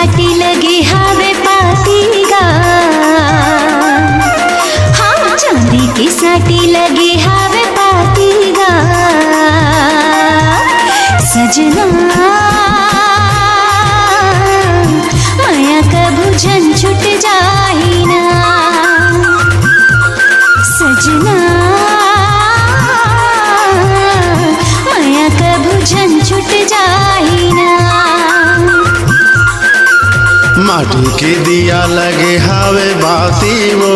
साटी लगे हावे पातीगा, हाँ चांदी की साटी लगे हावे पातीगा। सजना माया कभू जन छुट जाही ना, सजना माया कभू जन छुट जाही ना। माटी के दिया लगे हावे बाती वो,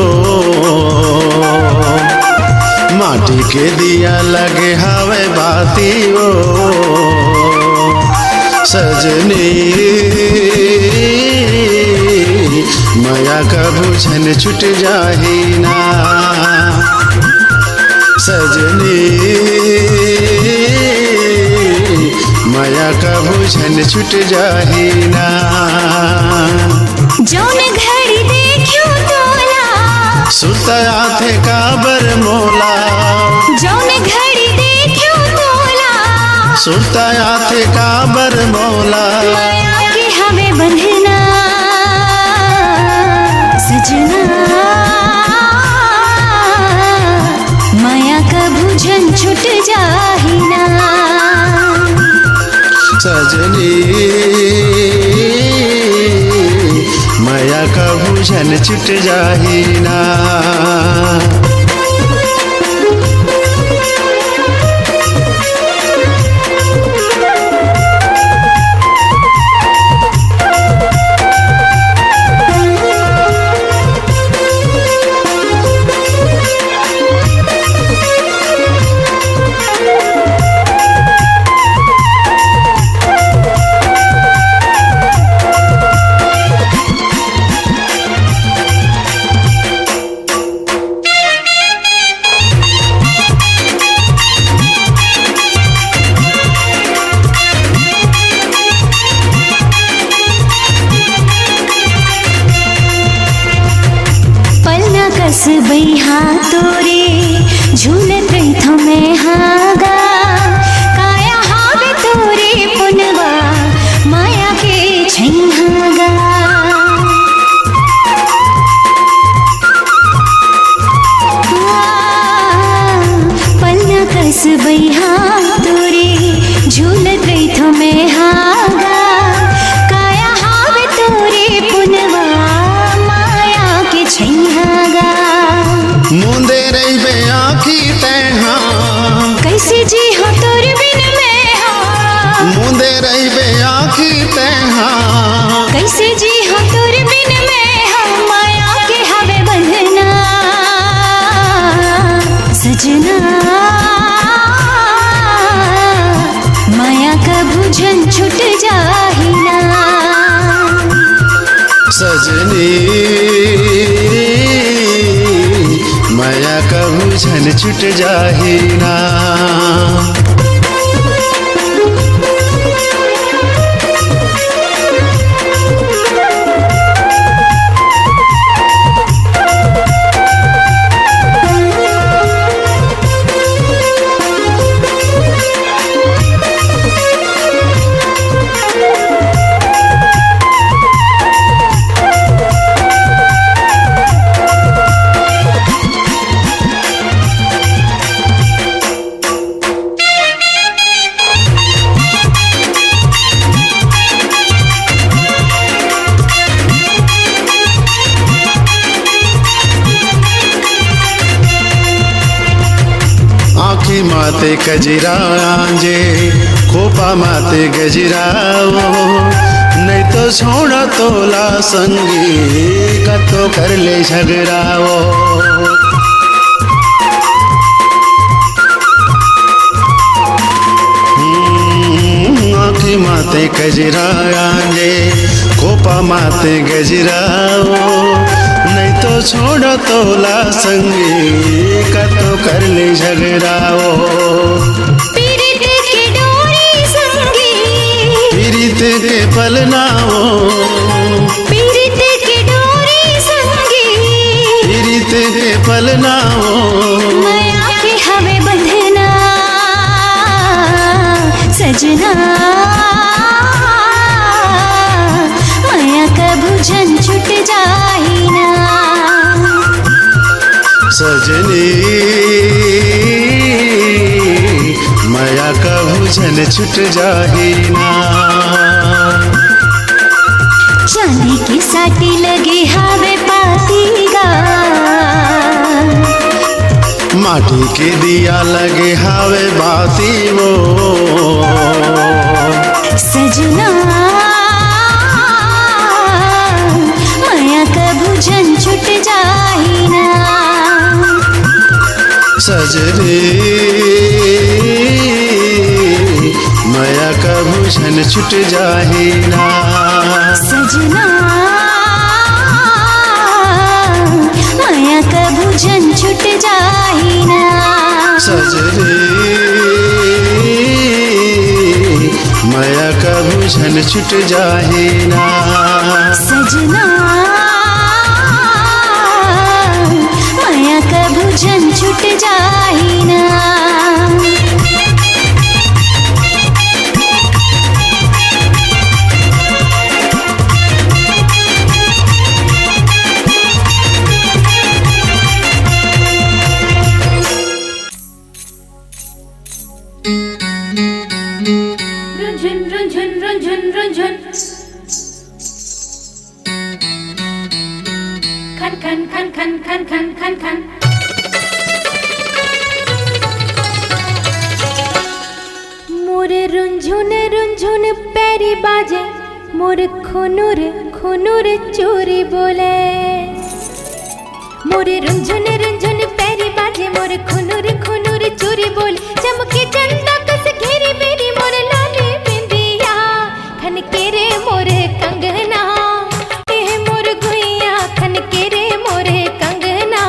माटी के दिया लगे हावे बाती वो। सजनी माया कभू झन छुट जाही ना, सजनी माया कभू झन छुट जाही ना। जौन घड़ी देखियो तोला, सुतया थे काबर मोला। जौन घड़ी देखियो तोला, सुतया थे काबर मोला। माया के हवे बंधना, सजना माया कभू झन छुट जाही ना। सजनी माया कभू झन छुट जाही ना। कस बैहा तोरे झूलत रही मैं हागा, काया हावे तोरे पुनवा माया के छैहागा। पलना कस बैहा तोरे झूलत रही मैं हागा, काया हावे तोरे पुनवा माया के छैहागा। मुंदे रही बे आँखी तैहा, कैसे जी हो तोर बिन में हाँ। मुंदे रही बे आँखी तैहा, कैसे जी हो तोर बिन में हाँ। माया के हवे बंधना, सजना माया कभू झन छुट जाही ना। सजनी माया कभू झन छुट जाही ना। आँखी माते कजरा आंजे, खोपा माते गजराओ। नहीं तो छोड़ा तोला संगी, कतो कर ले झगड़ाओ। आँखी माते कजरा आंजे, खोपा माते गजराओ। नहीं तो छोड़ा तोला संगी, कतो कर ले झगड़ाओ। पीरित की डोरी संगी, पीरित के पलनाओ। पीरित की डोरी संगी, पीरित के पलनाओ। माया के हवे बंधना, सजना माया बुझन छुट जाही ना। सजनी माया का बुझन छुट जाही ना। चांदी की साटी लगी हावे पाती गा, माटी के दिया लगे हावे बाती वो। सजना माया का बुझन छुट जाही ना। सजनी माया का बुझन छुट जाही ना। सजना माया का बुझन छुट जाही ना। सजनी माया का बुझन छुट जाही ना। सजना माया का बुझन छुट जाही ना। मोरे रुंझुन रुंझुन पैरी बाजे, मोरे खुनुर खुनुर चोरी बोले। मोरे रुंझुन रुंझुन पैरी बाजे, मोरे खुनुर खुनुर चोरी बोले। चमके चंदा कस घेरी मेरी मोरे लाली बिंदिया, खन के रे मोरे कंगना। ए मोर गुइया खन के रे मोरे कंगना।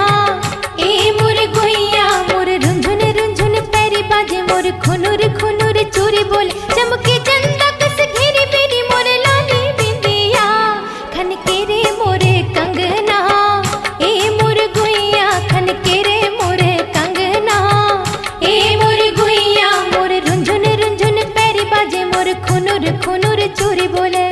ए मोर गुइया मोरे रुंझुन रुंझुन पैरी बाजे, मोरे खुनुर खुनुर चोरी बोले। चमके चंदा कस घेरी मेरी मोरे लाली बिंदिया, खन के रे मोरे कंगना। ए मोर गुइया खन के रे मोरे कंगना। ए मोर गुइया मोरे रुंझुन रुंझुन पैरी बाजे, मोरे खुनुर खुनुर चोरी बोले।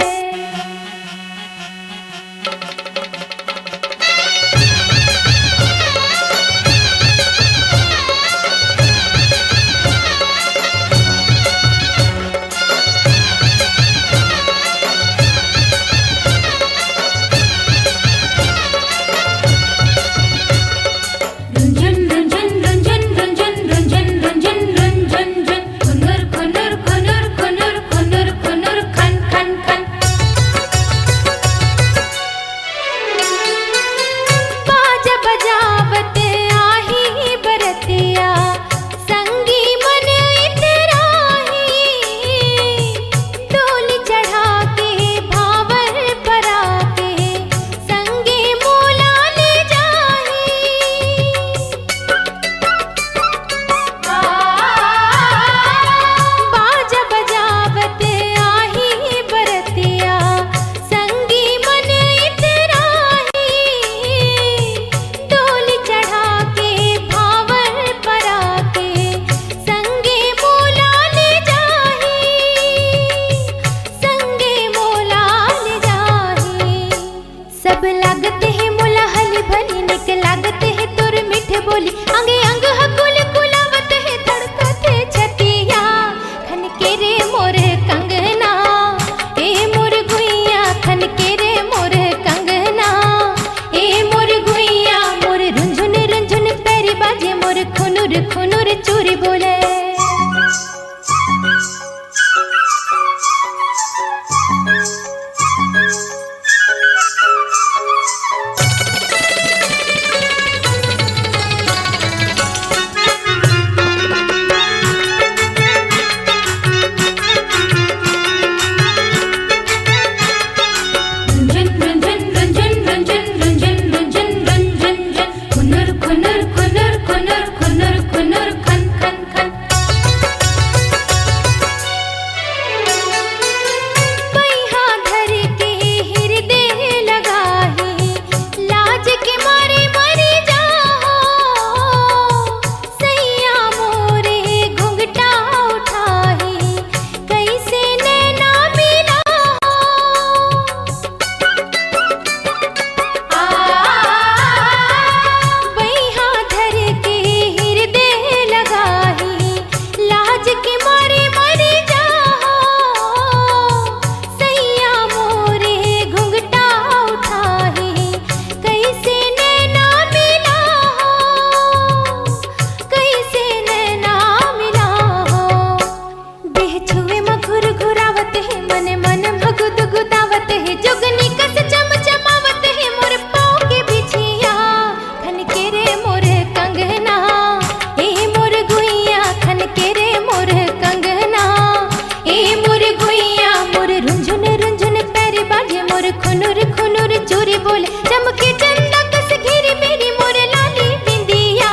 बोल चमके चंदा कस घेरी मेरी मोर लाली बिंदिया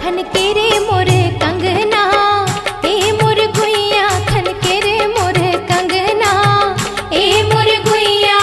खन के रे मोर कंगना ए मोर गुइया खन के रे मोर कंगना ए मोर गुइया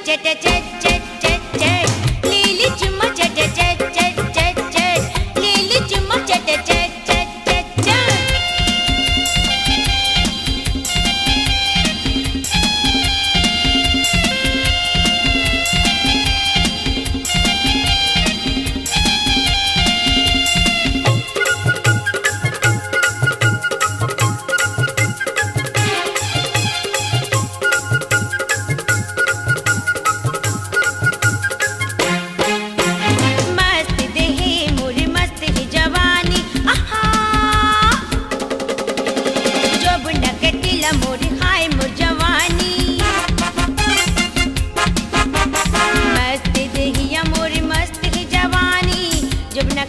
चट चट चट चट चट लीली चुम्मा चट चट चट चट चट लीली चुम्मा चट चट चट चट चट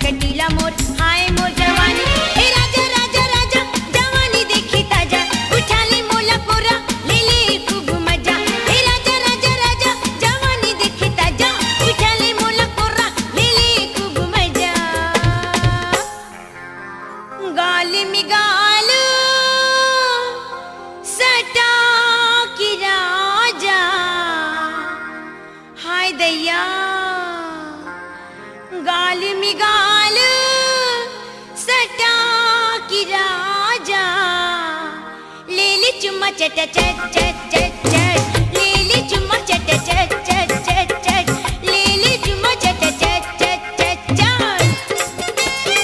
कटीला मोर हाय मोर जवानी ए राजा राजा राजा जवानी देखी ताजा उठा ले मोला कोरा ले ले खूब मजा ए राजा राजा राजा जवानी देखी ताजा उठा ले मोला कोरा ले ले खूब मजा गाल में गाल सटा की राजा हाय दैया गाल में गाल सटा की राजा ले ले चुम्मा चट चट चट चट चट ले ले चुम्मा चट चट चट चट चट ले ले चुम्मा चट चट चट चट चट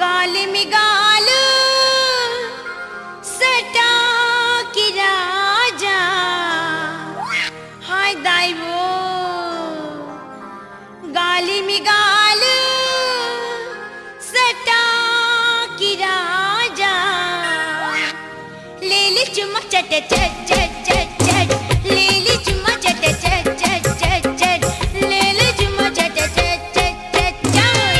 गाल में गाल सटा की राजा हाय दाइवो गाल में गाल सटा की राजा ले ले चुम्मा चट चट चट चट चट ले ले चुम्मा चट चट चट चट चट ले ले चुम्मा चट चट चट चट चट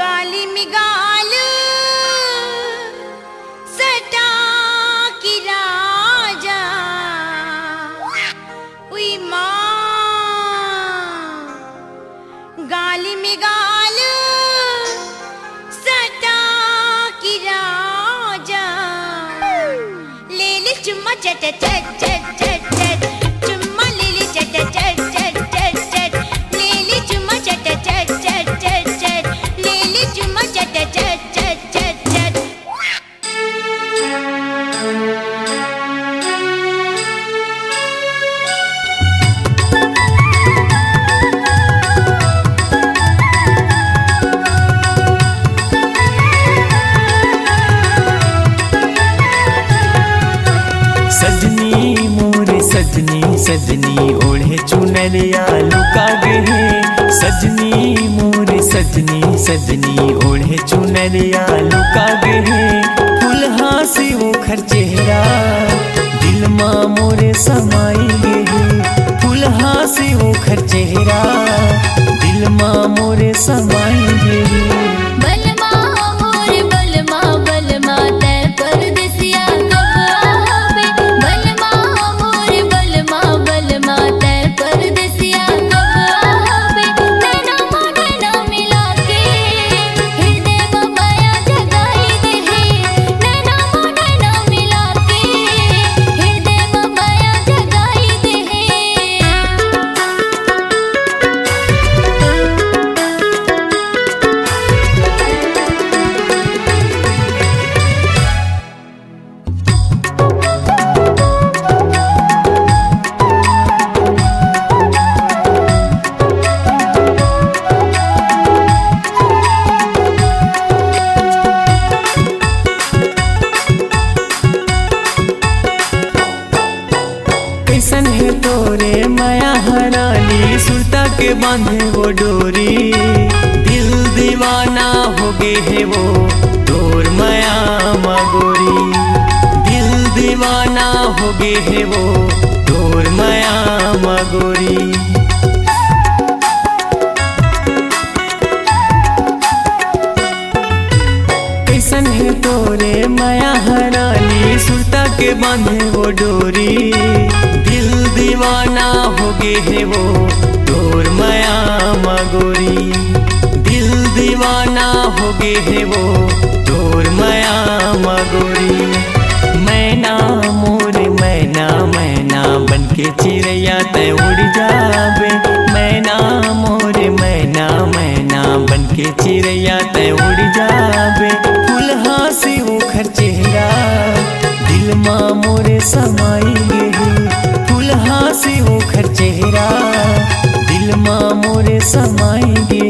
गाली में गाल सटा की राजा उई माँ गाली में गाल सटा की राजा ले ले चुम्मा चट चट चट चट चट चुम्मा ले ले चट चट चट चट चट ले ले चुम्मा चट चट चट चट चट ले ले चुम्मा चट चट चट चट चट सजनी मोरे सजनी सजनी ओढ़े चुनरिया लुका गे सजनी मोरे सजनी सजनी ओढ़े चुनरिया लुका गे फुलहा से ओखर चेहरा मोरे समाएंगे फुलहा से ओखर चेहरा दिल माँ मोरे समाएंगे बलमा मोर बलमा बलमा तै परदेसिया कब आवे बलमा मोर बलमा बलमा तै परदेसिया कब आवे नैना मोढ़े ना मिला के हृदय में माया जगाई दे नैना मोढ़े ना मिला के हृदय में माया जगाई दे कैसन है तोरे माया हरानी सुरता के बांधे वो डोरी दिल दीवाना हो गए है वो तोर माया मगोरी दिल दीवाना हो गए है वो तोर माया मगोरी कैसन है तोरे माया हरानी सुरता के बांधे वो डोरी दिल दीवाना हो गए है वो तोर माया मगोरी दिल दीवाना हो गए है वो तोर माया मगोरी मैना मोरे मैना मैना बनके चिड़ैया तय उड़ जावे मैना मोरे मैना मैना बनके चिड़ैया तय उड़ जावे फुलहा से ओखर चेहरा दिल माँ मोरे समाएंगे फुलहा से ओखर चेहरा दिल माँ मोरे समाएंगे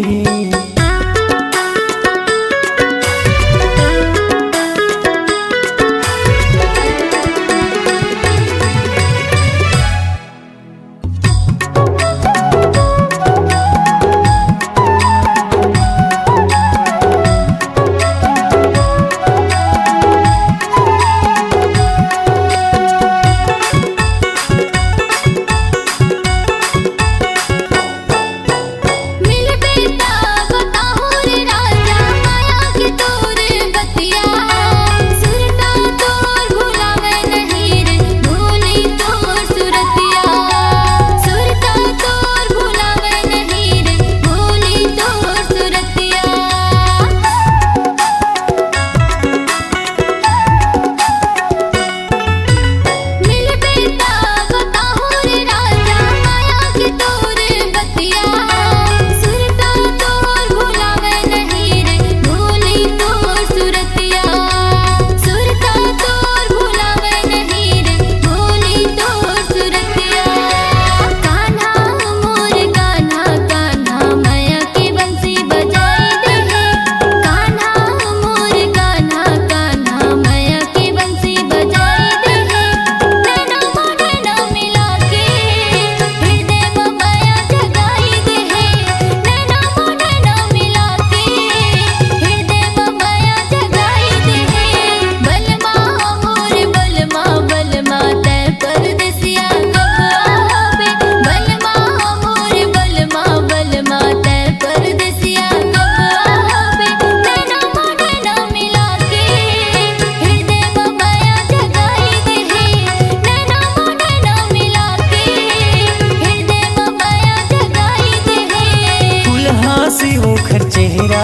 चेहरा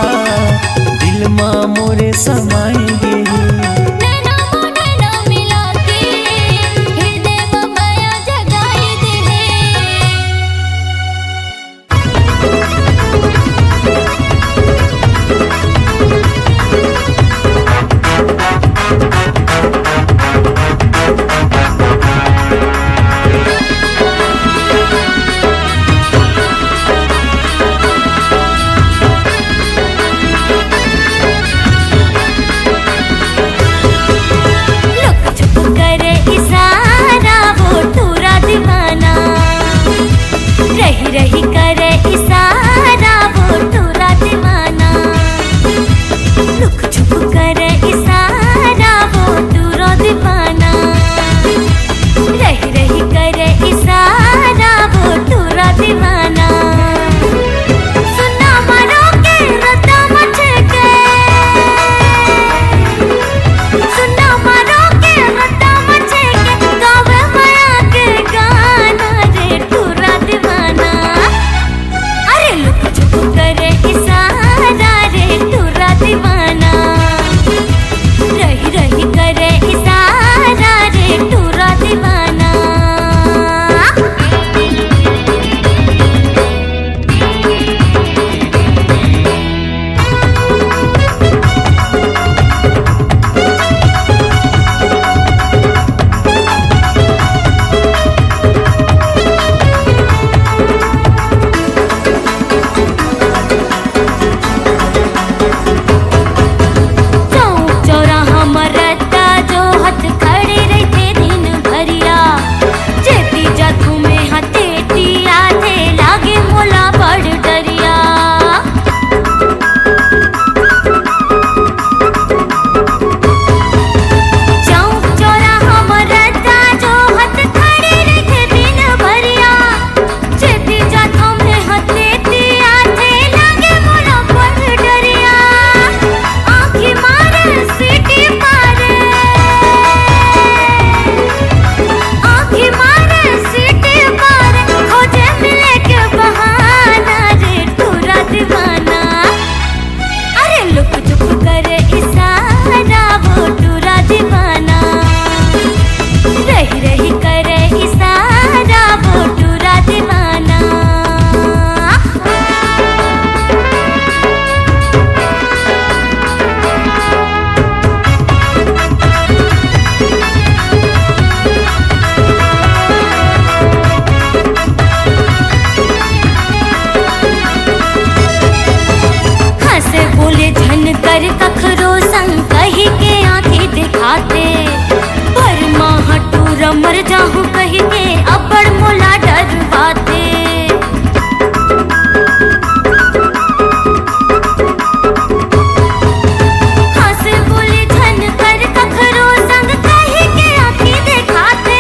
दिल माँ मोरे समाएंगे नैना मोढ़े ना मिला के हृदय में माया जगाई दे जाहूं कहीं के अब्बड़ मोला डरवाते हंस बोले झन कर कखरो संग कहीं के आंखी देखाते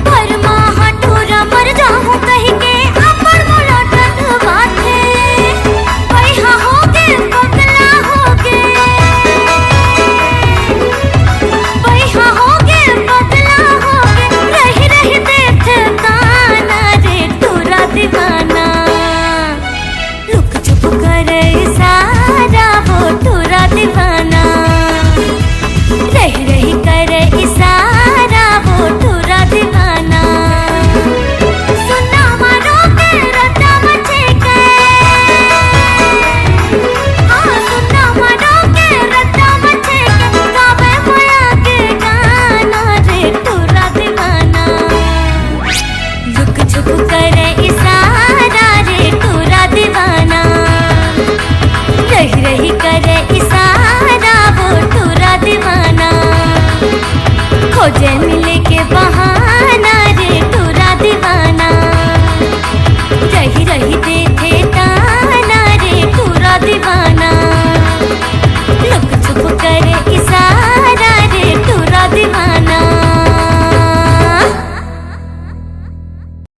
पर माँ ठोरा मर जाहूं कहीं के अब्बड़ मोला डरवाते पैहा होगे पगला होगे पैहा होगे पगला होगे रही रही देख काना रे तोरा दीवाना रुक चुप कर इशारा वो तोरा दीवाना रही रही कर इशारा वो तोरा दीवाना सुना मारो के रटा मचे के हाँ सुना मारो के रटा मचे के गावे मोया के गाना रे तोरा दीवाना रुक चुप कर इशारा रे तोरा दीवाना रही रही कर इशारा वो तोरा दीवाना खोजे मिले के बहाना रे तोरा दीवाना रही रही